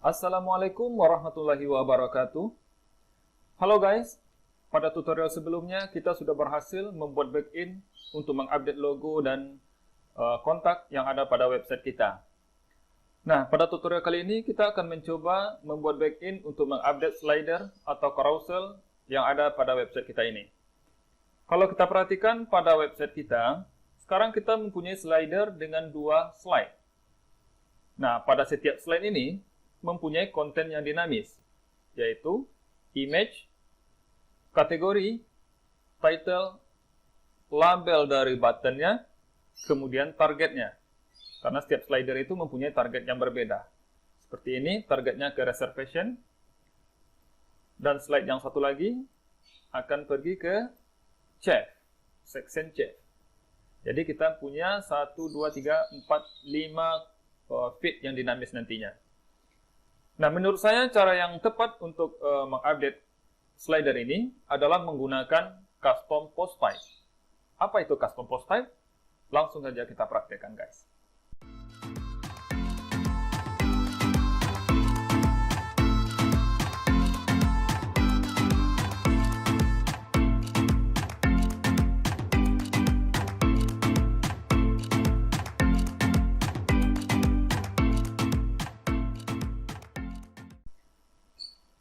Assalamualaikum warahmatullahi wabarakatuh. Halo guys, pada tutorial sebelumnya kita sudah berhasil membuat backend untuk mengupdate logo dan kontak yang ada pada website kita. Nah, pada tutorial kali ini kita akan mencoba membuat backend untuk mengupdate slider atau carousel yang ada pada website kita ini. Kalau kita perhatikan pada website kita, sekarang kita mempunyai slider dengan 2 slide. Nah, pada setiap slide ini mempunyai konten yang dinamis, yaitu image, kategori, title, label dari buttonnya, kemudian targetnya. Karena setiap slider itu mempunyai target yang berbeda. Seperti ini, targetnya ke reservation. Dan slide yang satu lagi akan pergi ke chef, section chef. Jadi kita punya 1, 2, 3, 4, 5 feed yang dinamis nantinya. Nah, menurut saya cara yang tepat untuk mengupdate slider ini adalah menggunakan custom post type. Apa itu custom post type? Langsung saja kita praktekkan, guys.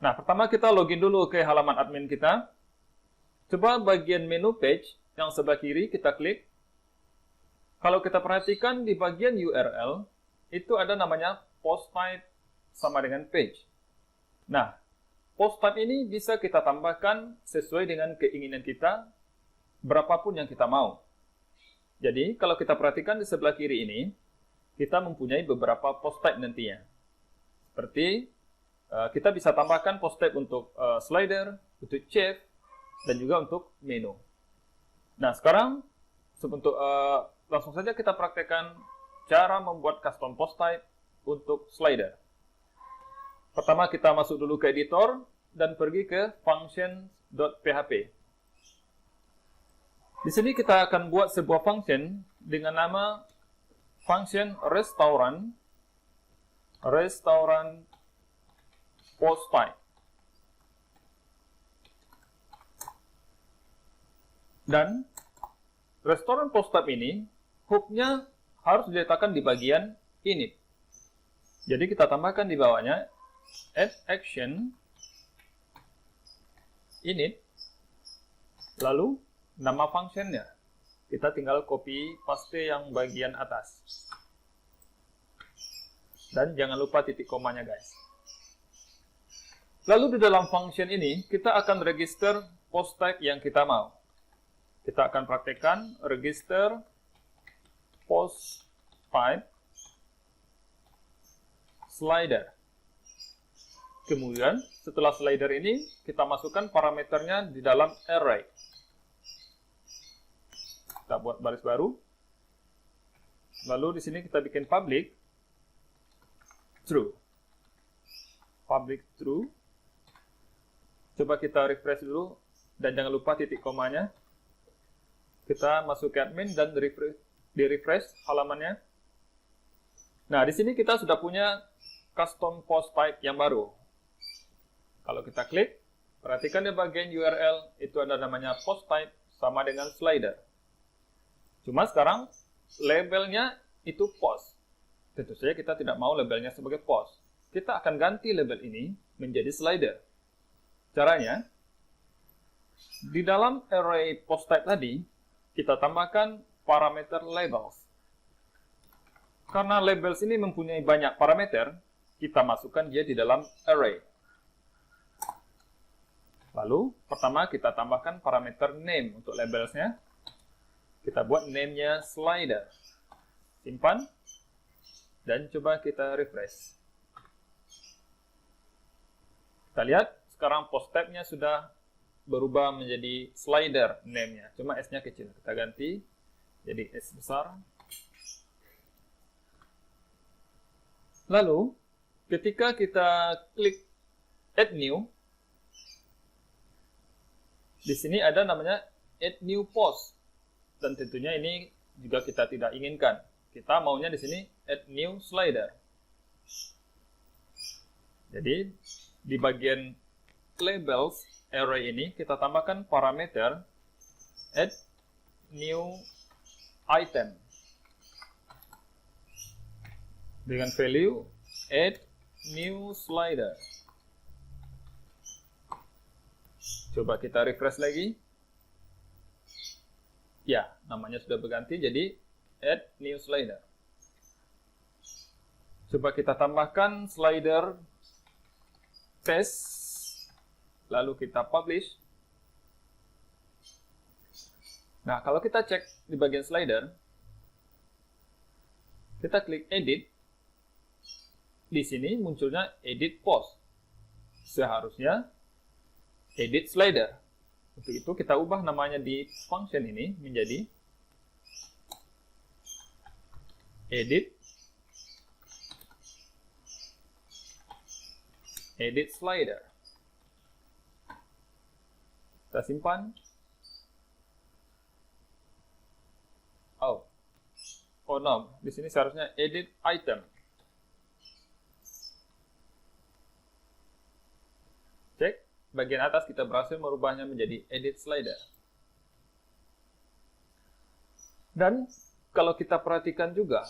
Nah, pertama kita login dulu ke halaman admin kita. Coba bagian menu page yang sebelah kiri kita klik. Kalau kita perhatikan di bagian URL, itu ada namanya post type sama dengan page. Nah, post type ini bisa kita tambahkan sesuai dengan keinginan kita, berapapun yang kita mau. Jadi, kalau kita perhatikan di sebelah kiri ini, kita mempunyai beberapa post type nantinya. Seperti kita bisa tambahkan post type untuk slider, untuk chef, dan juga untuk menu. Nah, sekarang untuk langsung saja kita praktekkan cara membuat custom post type untuk slider. Pertama kita masuk dulu ke editor dan pergi ke function.php. Di sini kita akan buat sebuah function dengan nama function restaurant post type. Dan restoran post type ini hook-nya harus diletakkan di bagian init. Jadi kita tambahkan di bawahnya add action init, lalu nama functionnya. Kita tinggal copy paste yang bagian atas. Dan jangan lupa titik komanya, guys. Lalu di dalam function ini, kita akan register post type yang kita mau. Kita akan praktekkan register post type slider. Kemudian, setelah slider ini, kita masukkan parameternya di dalam array. Kita buat baris baru. Lalu di sini kita bikin public true. Public true. Coba kita refresh dulu, dan jangan lupa titik komanya. Kita masuk ke admin dan di refresh halamannya. Nah, di sini kita sudah punya custom post type yang baru. Kalau kita klik, perhatikan di bagian URL, itu ada namanya post type sama dengan slider. Cuma sekarang, labelnya itu post. Tentu saja kita tidak mau labelnya sebagai post. Kita akan ganti label ini menjadi slider. Caranya, di dalam array post type tadi, kita tambahkan parameter labels. Karena labels ini mempunyai banyak parameter, kita masukkan dia di dalam array. Lalu, pertama kita tambahkan parameter name untuk labelsnya. Kita buat name-nya slider. Simpan, dan coba kita refresh. Kita lihat, sekarang post type-nya sudah berubah menjadi slider name-nya. Cuma S-nya kecil. Kita ganti jadi S besar. Lalu, ketika kita klik add new, di sini ada namanya add new post. Dan tentunya ini juga kita tidak inginkan. Kita maunya di sini add new slider. Jadi di bagian labels array ini kita tambahkan parameter add new item dengan value add new slider. Coba kita refresh lagi. Ya, namanya sudah berganti jadi add new slider. Coba kita tambahkan slider paste, lalu kita publish. Nah, kalau kita cek di bagian slider, kita klik edit. Di sini munculnya edit post. Seharusnya edit slider. Untuk itu kita ubah namanya di function ini menjadi edit slider. Kita simpan. Oh no, di sini seharusnya edit item. Cek, bagian atas kita berhasil merubahnya menjadi edit slider. Dan kalau kita perhatikan juga,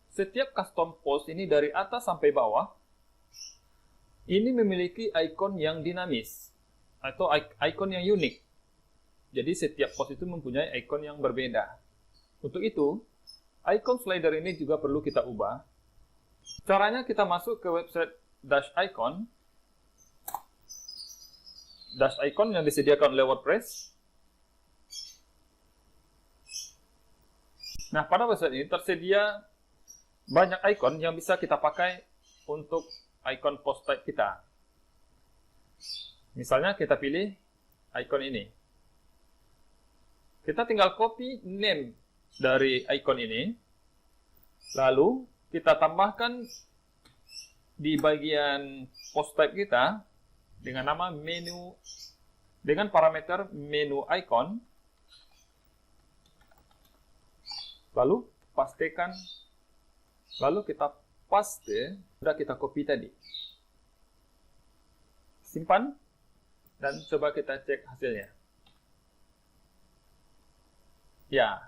setiap custom post ini dari atas sampai bawah, ini memiliki icon yang dinamis, atau icon yang unik. Jadi setiap post itu mempunyai icon yang berbeda. Untuk itu, icon slider ini juga perlu kita ubah. Caranya kita masuk ke website Dash Icon yang disediakan oleh WordPress. Nah, pada website ini tersedia banyak icon yang bisa kita pakai untuk icon post type kita. Misalnya kita pilih icon ini. Kita tinggal copy name dari icon ini. Lalu kita tambahkan di bagian post type kita dengan nama menu, dengan parameter menu icon. Lalu pastekan, lalu kita paste, sudah kita copy tadi. Simpan, dan coba kita cek hasilnya. Ya,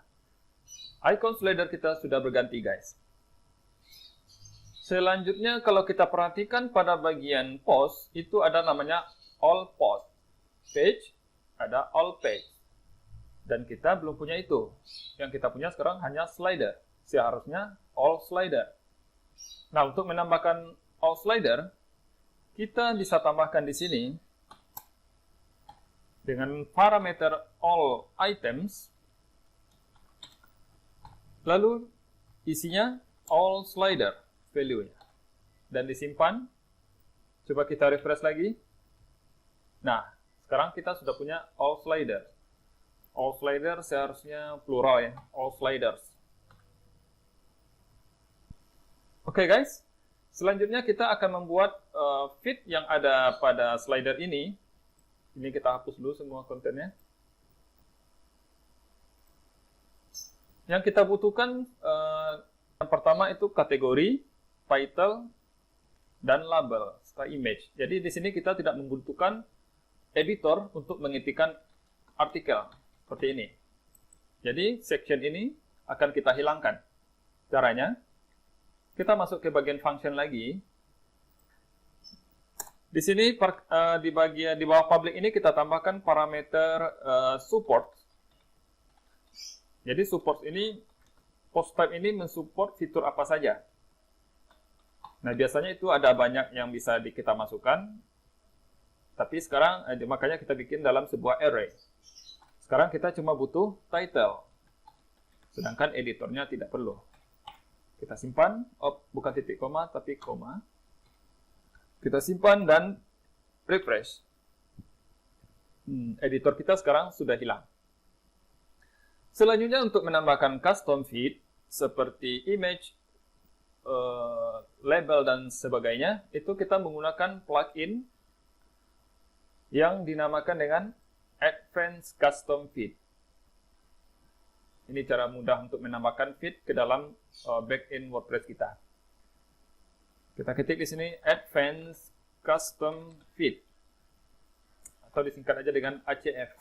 icon slider kita sudah berganti, guys. Selanjutnya, kalau kita perhatikan pada bagian post, itu ada namanya all post. Page, ada all page. Dan kita belum punya itu. Yang kita punya sekarang hanya slider. Seharusnya all slider. Nah, untuk menambahkan all slider, kita bisa tambahkan di sini dengan parameter all items, lalu isinya all slider value-nya, dan disimpan. Coba kita refresh lagi. Nah, sekarang kita sudah punya all slider. All slider seharusnya plural ya, all sliders. Oke, guys, selanjutnya kita akan membuat feed yang ada pada slider ini. Ini kita hapus dulu semua kontennya. Yang kita butuhkan yang pertama itu kategori, title, dan label serta image. Jadi di sini kita tidak membutuhkan editor untuk mengetikkan artikel seperti ini. Jadi section ini akan kita hilangkan. Caranya, kita masuk ke bagian function lagi. Di sini di bagian di bawah public ini kita tambahkan parameter support. Jadi support ini, post type ini mensupport fitur apa saja. Nah, biasanya itu ada banyak yang bisa kita masukkan. Tapi sekarang makanya kita bikin dalam sebuah array. Sekarang kita cuma butuh title. Sedangkan editornya tidak perlu. Kita simpan, bukan titik koma, tapi koma. Kita simpan dan refresh. Editor kita sekarang sudah hilang. Selanjutnya untuk menambahkan custom feed, seperti image, label, dan sebagainya, itu kita menggunakan plugin yang dinamakan dengan Advanced Custom Feed. Ini cara mudah untuk menambahkan feed ke dalam backend WordPress kita. Kita ketik di sini Advanced custom feed, atau disingkat aja dengan ACF.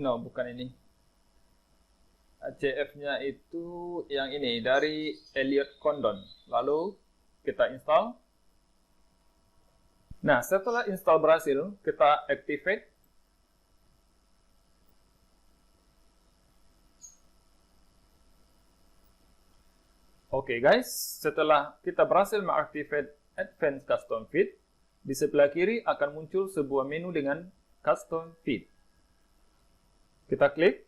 No, bukan ini. ACF-nya itu yang ini, dari Elliot Condon. Lalu kita install. Nah, setelah install berhasil, kita activate. Oke guys, setelah kita berhasil mengaktifkan Advanced Custom Feed, di sebelah kiri akan muncul sebuah menu dengan Custom Feed. Kita klik,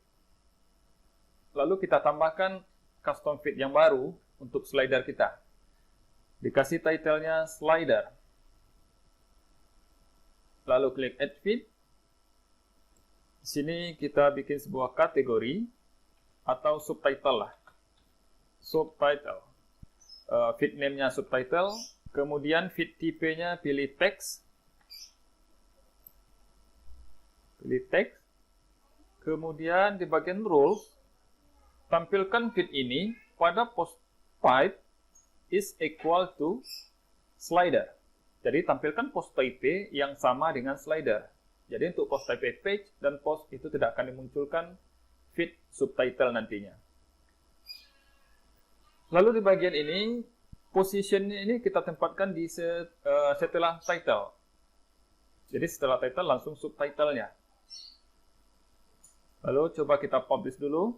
lalu kita tambahkan custom feed yang baru untuk slider kita. Dikasih title-nya slider. Lalu klik add feed. Di sini kita bikin sebuah kategori atau subtitle lah. Subtitle. Feed name-nya subtitle. Kemudian feed type-nya pilih text. Pilih text. Kemudian di bagian rules, tampilkan feed ini pada post type is equal to slider. Jadi tampilkan post type yang sama dengan slider. Jadi untuk post type page dan post itu tidak akan dimunculkan feed subtitle nantinya. Lalu di bagian ini, position ini kita tempatkan di setelah title. Jadi setelah title langsung subtitle-nya. Lalu coba kita publish dulu.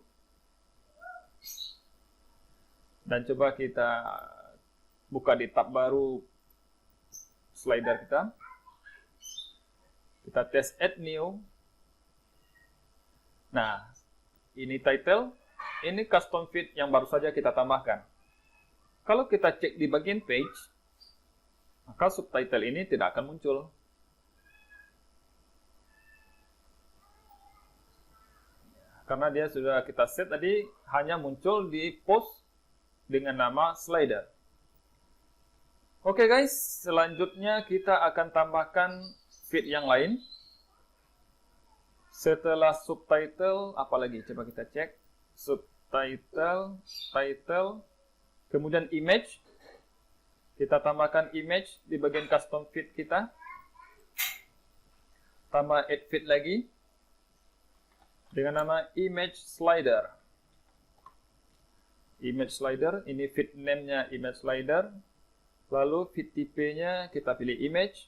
Dan coba kita buka di tab baru slider kita. Kita tes add new. Nah, ini title. Ini custom feed yang baru saja kita tambahkan. Kalau kita cek di bagian page, maka subtitle ini tidak akan muncul. Karena dia sudah kita set tadi hanya muncul di post dengan nama slider. Oke guys, selanjutnya kita akan tambahkan feed yang lain. Setelah subtitle, apalagi coba kita cek. Subtitle, title, kemudian image. Kita tambahkan image di bagian custom feed kita. Tambah add feed lagi dengan nama image slider. Image slider, ini feed name-nya image slider. Lalu feed type-nya kita pilih image.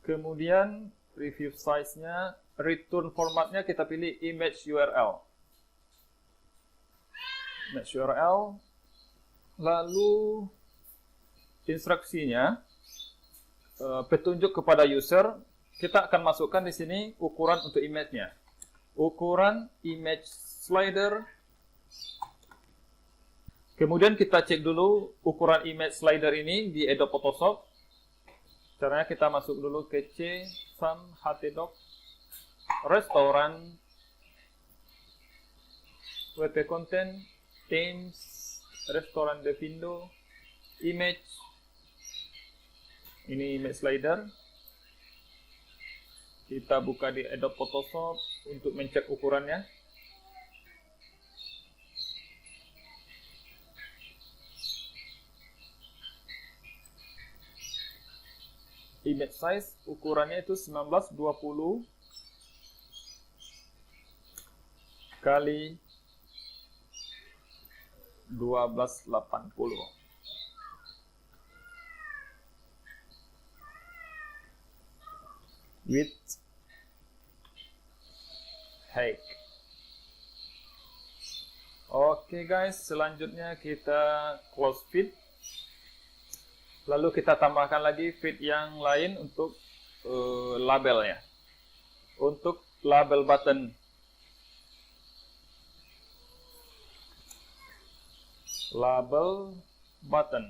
Kemudian preview size-nya, return format-nya kita pilih image URL. Image URL. Lalu instruksinya, petunjuk kepada user. Kita akan masukkan di sini ukuran untuk image-nya. Ukuran image slider. Kemudian kita cek dulu ukuran image slider ini di Adobe Photoshop. Caranya kita masuk dulu ke C, Sun, HTDoc, Restoran, WP Content, Themes, Restoran de Window, Image. Ini image slider. Kita buka di Adobe Photoshop untuk mencek ukurannya. Image size ukurannya itu 1920 kali 1280. Width, height. Oke guys, selanjutnya kita close feed. Lalu kita tambahkan lagi feed yang lain untuk labelnya. Untuk label button. Label button.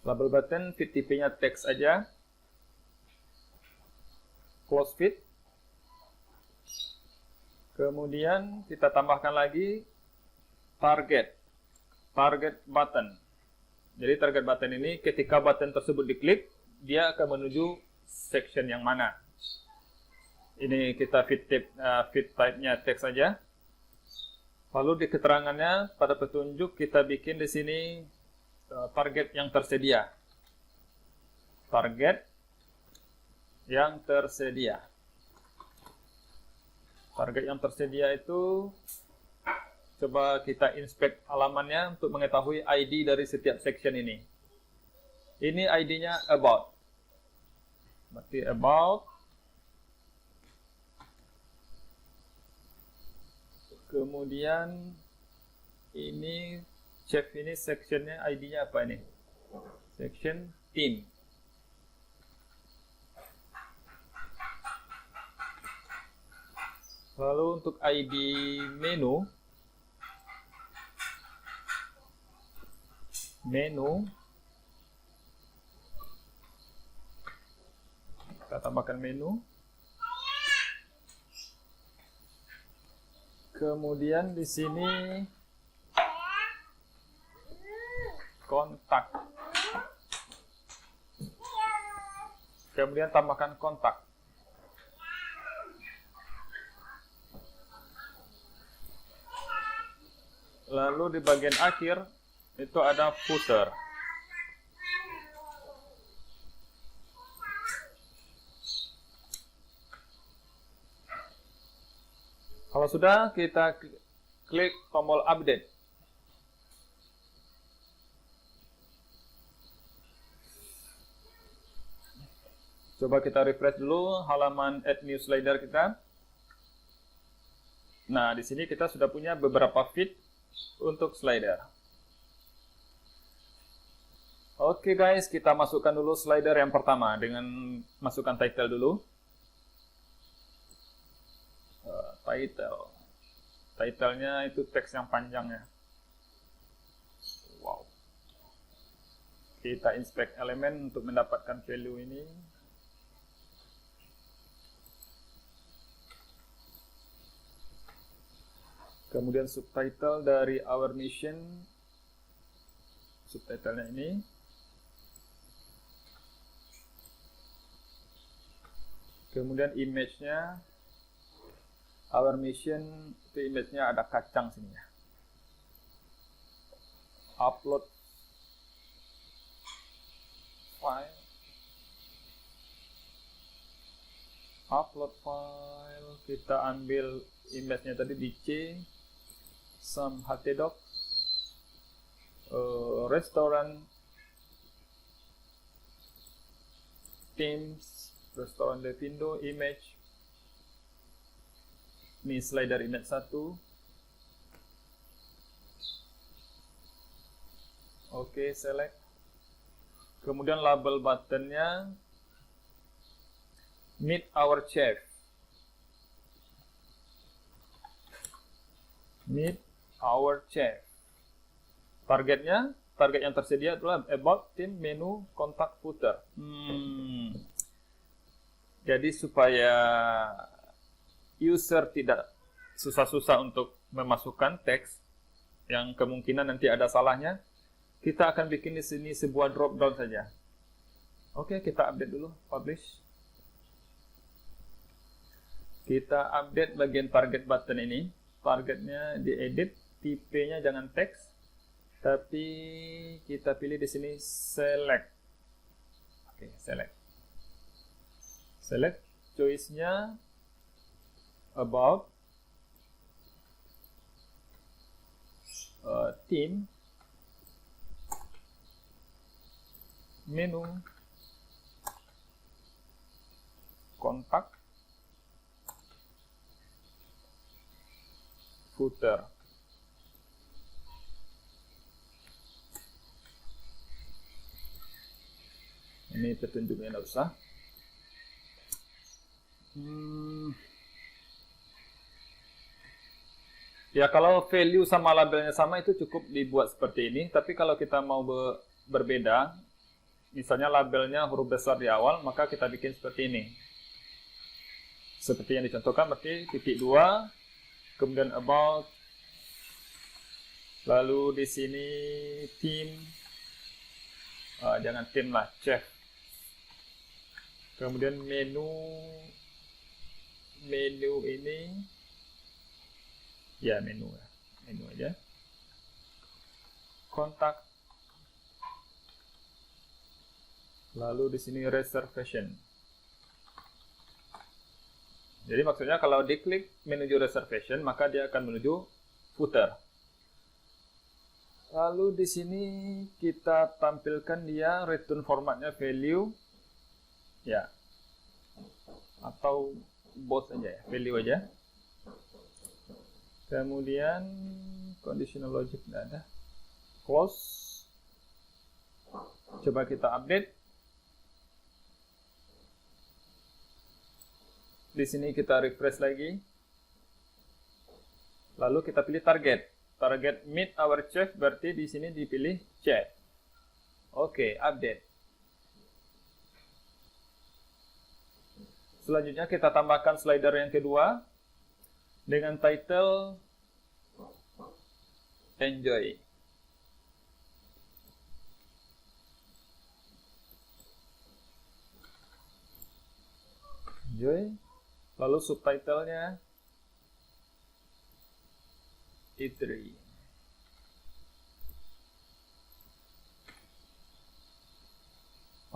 Label button, feed type-nya text aja. Close feed. Kemudian kita tambahkan lagi target button. Jadi target button ini ketika button tersebut diklik, dia akan menuju section yang mana. Ini kita feed type-nya text saja. Lalu di keterangannya pada petunjuk kita bikin di sini target yang tersedia. Target yang tersedia. Target yang tersedia itu coba kita inspect halamannya untuk mengetahui ID dari setiap section ini. Ini ID-nya about. Berarti about. Kemudian ini chef ini sectionnya ID-nya apa ini? Section team. Lalu untuk ID menu, kita tambahkan menu. Kemudian di sini kontak. Kemudian tambahkan kontak. Lalu di bagian akhir itu ada footer. Kalau sudah, kita klik tombol update. Coba kita refresh dulu halaman add new slider kita. Nah, di sini kita sudah punya beberapa feed untuk slider. Oke guys, kita masukkan dulu slider yang pertama dengan masukkan title dulu. Title-nya itu teks yang panjangnya. Wow. Kita inspect elemen untuk mendapatkan value ini. Kemudian subtitle dari our mission. Subtitlenya ini. Kemudian image-nya. Our mission itu image-nya ada kacang sini ya. Upload file. Upload file. Kita ambil image-nya tadi di C. Some htdocs. Restaurant. Themes. Restaurant Devindo. Image. Ini slider image 1. Oke, select. Kemudian label buttonnya meet our chef. Meet our chef. Targetnya, target yang tersedia adalah about, team, menu, contact, footer. Jadi supaya user tidak susah-susah untuk memasukkan teks yang kemungkinan nanti ada salahnya, kita akan bikin di sini sebuah drop down saja. Oke, kita update dulu, publish. Kita update bagian target button ini. Targetnya diedit, tipenya jangan teks, tapi kita pilih di sini select. Oke, select. Select, choice-nya about, team, menu, contact, footer. Ini petunjuknya tidak usah. Ya, kalau value sama labelnya sama itu cukup dibuat seperti ini. Tapi kalau kita mau berbeda, misalnya labelnya huruf besar di awal, maka kita bikin seperti ini. Seperti yang dicontohkan, berarti titik 2, kemudian about, lalu di sini team, jangan team lah, chef. Kemudian menu, menu ini, ya menu aja. Kontak. Lalu di sini reservation. Jadi maksudnya kalau diklik menuju reservation, maka dia akan menuju footer. Lalu di sini kita tampilkan dia return formatnya value, ya, atau both aja ya, value aja. Kemudian conditional logic tidak ada. Close. Coba kita update. Di sini kita refresh lagi. Lalu kita pilih target. Target meet our chef, berarti di sini dipilih chef. Oke, update. Selanjutnya kita tambahkan slider yang kedua dengan title Enjoy. Enjoy. Lalu subtitlenya E3.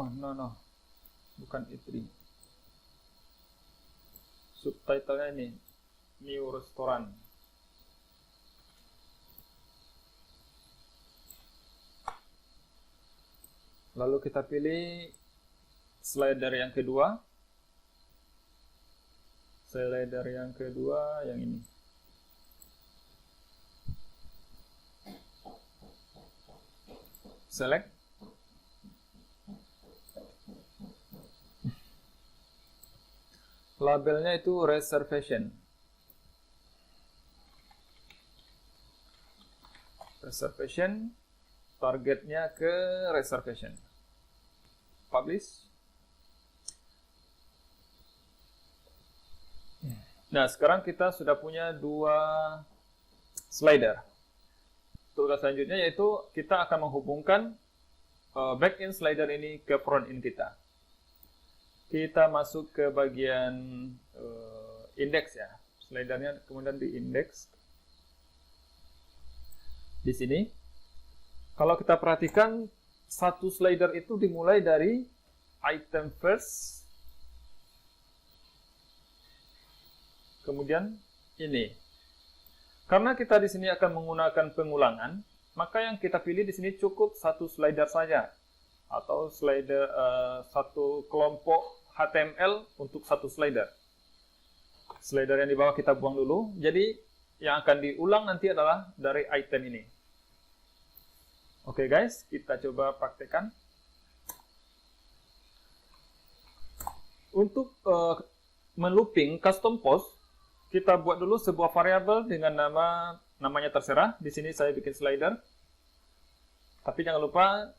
Oh no, bukan E3. Subtitlenya ini New Restaurant. Lalu kita pilih slider yang kedua. Slider yang kedua yang ini. Select. Labelnya itu reservation. Reservation. Targetnya ke reservation. Publish. Nah, sekarang kita sudah punya dua slider. Tugas selanjutnya yaitu kita akan menghubungkan back-end slider ini ke front-end kita. Kita masuk ke bagian index ya. Slidernya kemudian di index. Di sini. Kalau kita perhatikan, satu slider itu dimulai dari item first. Kemudian ini. Karena kita di sini akan menggunakan pengulangan, maka yang kita pilih di sini cukup satu slider saja, atau slider satu kelompok HTML untuk satu slider. Slider yang di bawah kita buang dulu. Jadi yang akan diulang nanti adalah dari item ini. Oke guys, kita coba praktekkan. Untuk melooping custom post, kita buat dulu sebuah variabel dengan namanya terserah. Di sini saya bikin slider. Tapi jangan lupa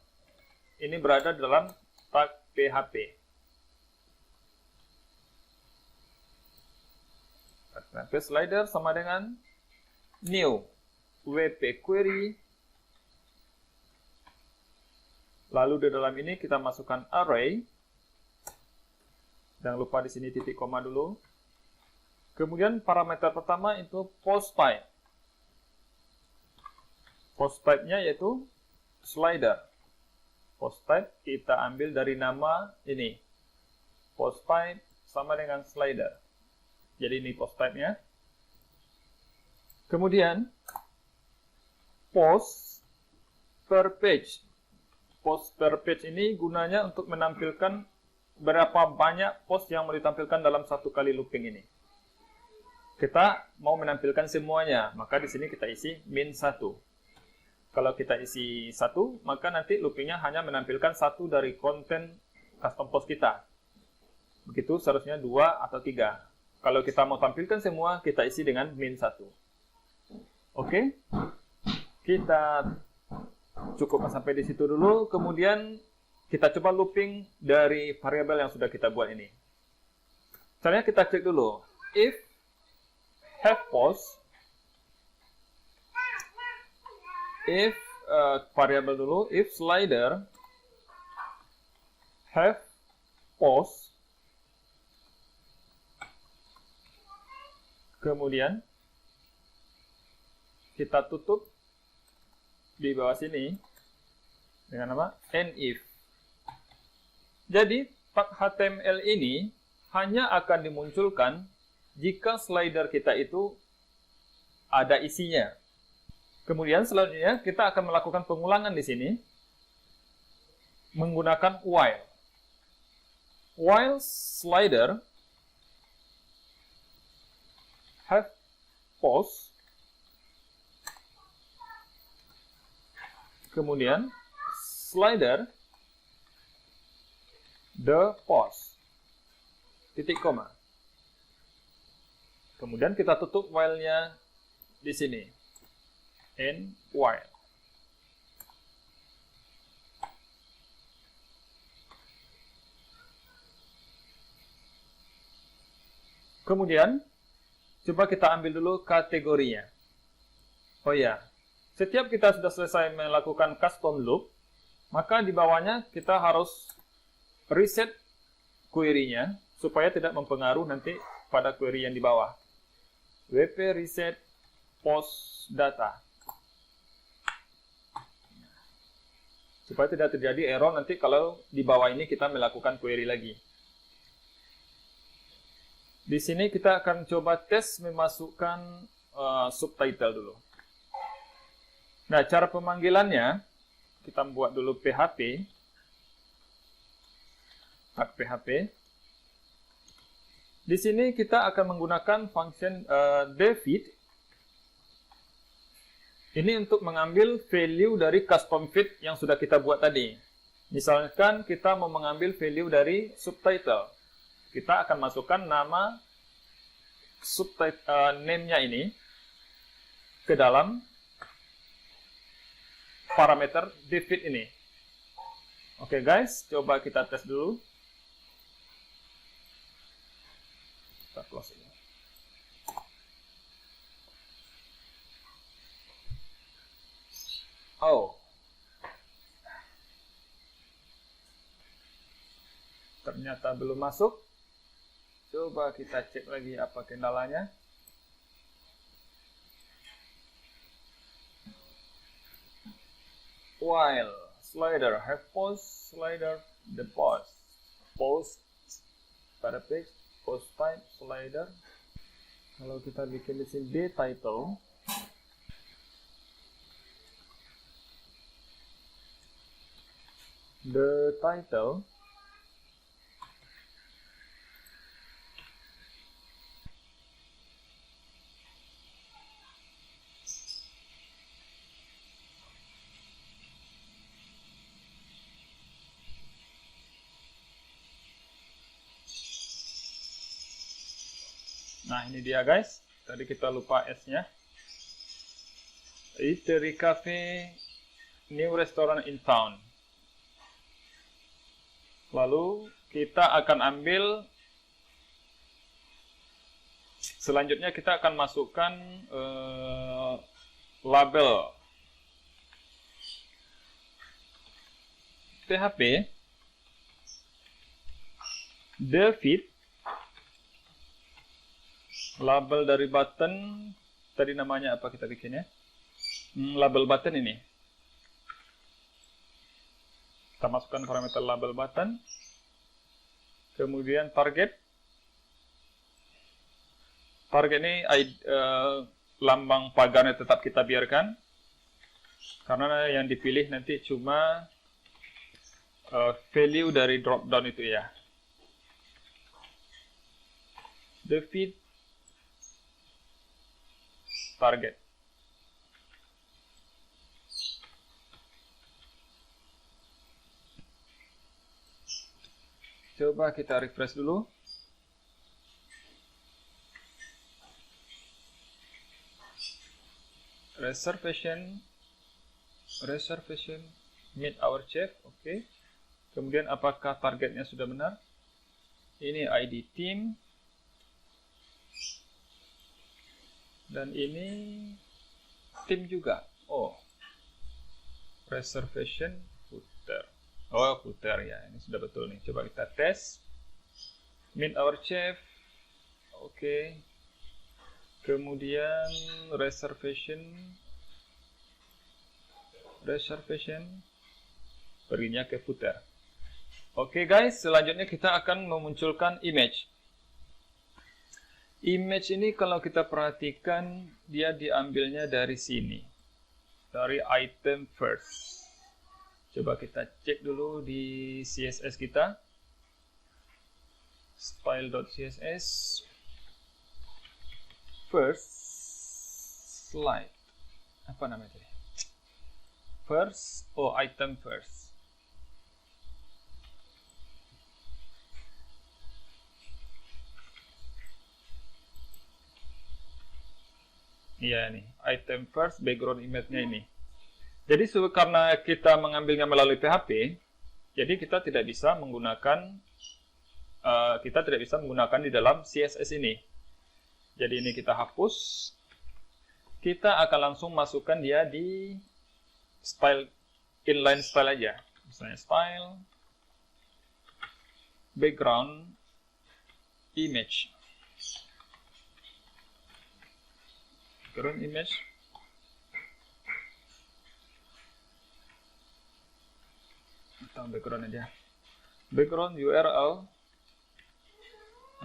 ini berada dalam tag PHP. PHP slider sama dengan new WP query. Lalu di dalam ini kita masukkan array. Jangan lupa di sini titik koma dulu. Kemudian parameter pertama itu post type. Post type-nya yaitu slider. Post type kita ambil dari nama ini. Post type sama dengan slider. Jadi ini post type-nya. Kemudian post per page. Post per page ini gunanya untuk menampilkan berapa banyak post yang mau ditampilkan dalam satu kali looping ini. Kita mau menampilkan semuanya, maka di sini kita isi min 1. Kalau kita isi 1, maka nanti loopingnya hanya menampilkan satu dari konten custom post kita. Begitu seharusnya 2 atau 3. Kalau kita mau tampilkan semua, kita isi dengan min 1. Oke, kita cukup sampai di situ dulu. Kemudian kita coba looping dari variabel yang sudah kita buat ini. Caranya kita cek dulu. If have post, if variabel dulu, if slider have post, Kemudian kita tutup di bawah sini dengan nama nif. Jadi tag HTML ini hanya akan dimunculkan jika slider kita itu ada isinya. Kemudian selanjutnya kita akan melakukan pengulangan di sini menggunakan while. While slider have pause, kemudian slider the pause, titik koma. Kemudian kita tutup while-nya di sini, and while. Kemudian coba kita ambil dulu kategorinya. Oh ya, setiap kita sudah selesai melakukan custom loop, maka di bawahnya kita harus reset query-nya supaya tidak mempengaruhi nanti pada query yang di bawah. WP reset post data. Supaya tidak terjadi error nanti kalau di bawah ini kita melakukan query lagi. Di sini kita akan coba tes memasukkan subtitle dulu. Nah, cara pemanggilannya, kita buat dulu PHP. Tag PHP. Di sini kita akan menggunakan function David. Ini untuk mengambil value dari custom feed yang sudah kita buat tadi. Misalkan kita mau mengambil value dari subtitle. Kita akan masukkan nama subtitle name-nya ini ke dalam parameter David ini. Oke guys, coba kita tes dulu. Kita close ini. Oh. Ternyata belum masuk. Coba kita cek lagi apa kendalanya. While slider have pause, slider the pause pada page, post type slider. Kalau kita bikin di sini D title, the title nah ini dia guys, tadi kita lupa S-nya. Eatery Cafe, new restaurant in town. Lalu kita akan ambil, selanjutnya kita akan masukkan label PHP David. Label dari button, tadi namanya apa kita bikin ya? Label button ini. Kita masukkan parameter label button. Kemudian target. Target ini lambang pagarnya tetap kita biarkan. Karena yang dipilih nanti cuma value dari drop down itu ya. David target. Coba kita refresh dulu. Reservation meet our chef, oke. Kemudian apakah targetnya sudah benar? Ini ID team. Dan ini tim juga. Oh, reservation footer. Oh, footer ya. Ini sudah betul nih. Coba kita tes. Meet our chef. Oke. Kemudian reservation, perginya ke footer. Oke guys, selanjutnya kita akan memunculkan image. Image ini kalau kita perhatikan, dia diambilnya dari sini, dari item first. Coba kita cek dulu di CSS kita, style.css, first slide, apa namanya tadi? First, item first. Iya nih, item first, background image-nya ini. Jadi karena kita mengambilnya melalui PHP, jadi kita tidak bisa menggunakan di dalam CSS ini. Jadi ini kita hapus. Kita akan langsung masukkan dia di style, inline style aja. Misalnya style, background, image. Background image. Atau background aja. Background URL.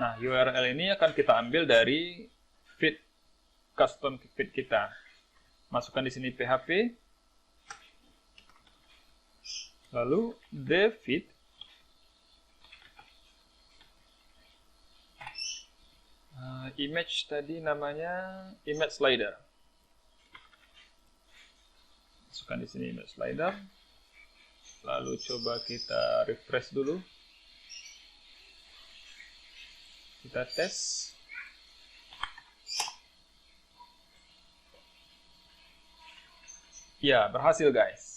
Nah, URL ini akan kita ambil dari feed, custom feed kita. Masukkan di sini PHP. Lalu the feed. Image tadi namanya image slider. Masukkan di sini image slider. Lalu coba kita refresh dulu. Kita tes. Ya, berhasil guys.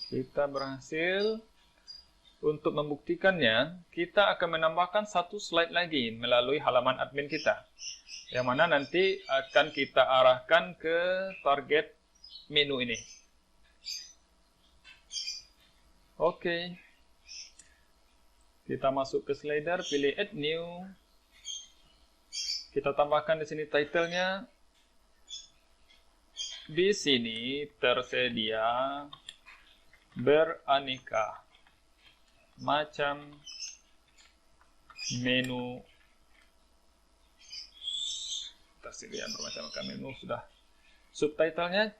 Kita berhasil. Untuk membuktikannya, kita akan menambahkan satu slide lagi melalui halaman admin kita, yang mana nanti akan kita arahkan ke target menu ini. Oke. Kita masuk ke slider, pilih add new. Kita tambahkan di sini title-nya. Di sini tersedia beraneka macam menu. Tersedia bermacam-macam menu sudah. Subtitlenya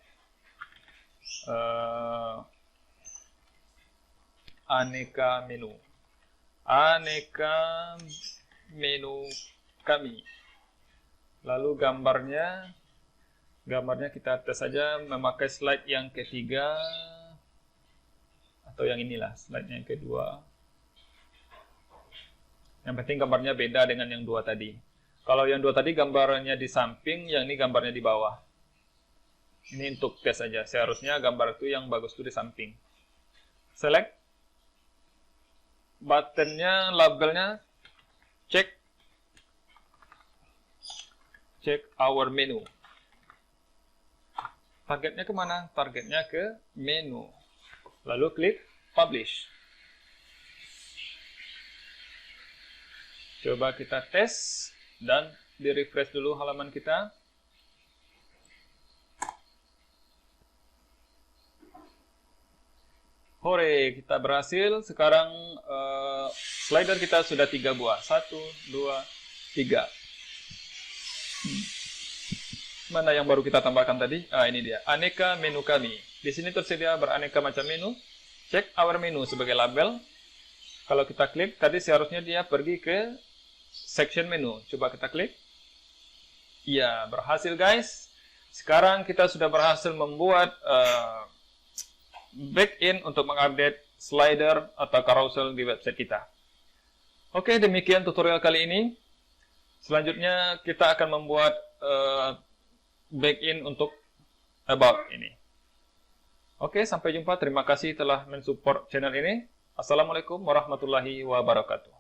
aneka menu. Aneka menu kami. Lalu gambarnya kita tes saja memakai slide yang ketiga. Atau yang inilah, slide yang kedua. Yang penting gambarnya beda dengan yang dua tadi. Kalau yang dua tadi gambarnya di samping, yang ini gambarnya di bawah. Ini untuk tes saja. Seharusnya gambar itu yang bagus itu di samping. Select. Buttonnya, labelnya, check our menu. Targetnya kemana? Targetnya ke menu. Lalu klik publish. Coba kita tes dan di-refresh dulu halaman kita. Hore, kita berhasil. Sekarang slider kita sudah 3 buah. 1, 2, 3. Mana yang baru kita tambahkan tadi? Ini dia. Aneka menu kami. Di sini tersedia beraneka macam menu. Check our menu sebagai label. Kalau kita klik, tadi seharusnya dia pergi ke section menu. Coba kita klik. Ya, berhasil guys. Sekarang kita sudah berhasil membuat back-in untuk mengupdate slider atau carousel di website kita. Oke, demikian tutorial kali ini. Selanjutnya kita akan membuat back-in untuk about ini. Oke, sampai jumpa. Terima kasih telah mensupport channel ini. Assalamualaikum warahmatullahi wabarakatuh.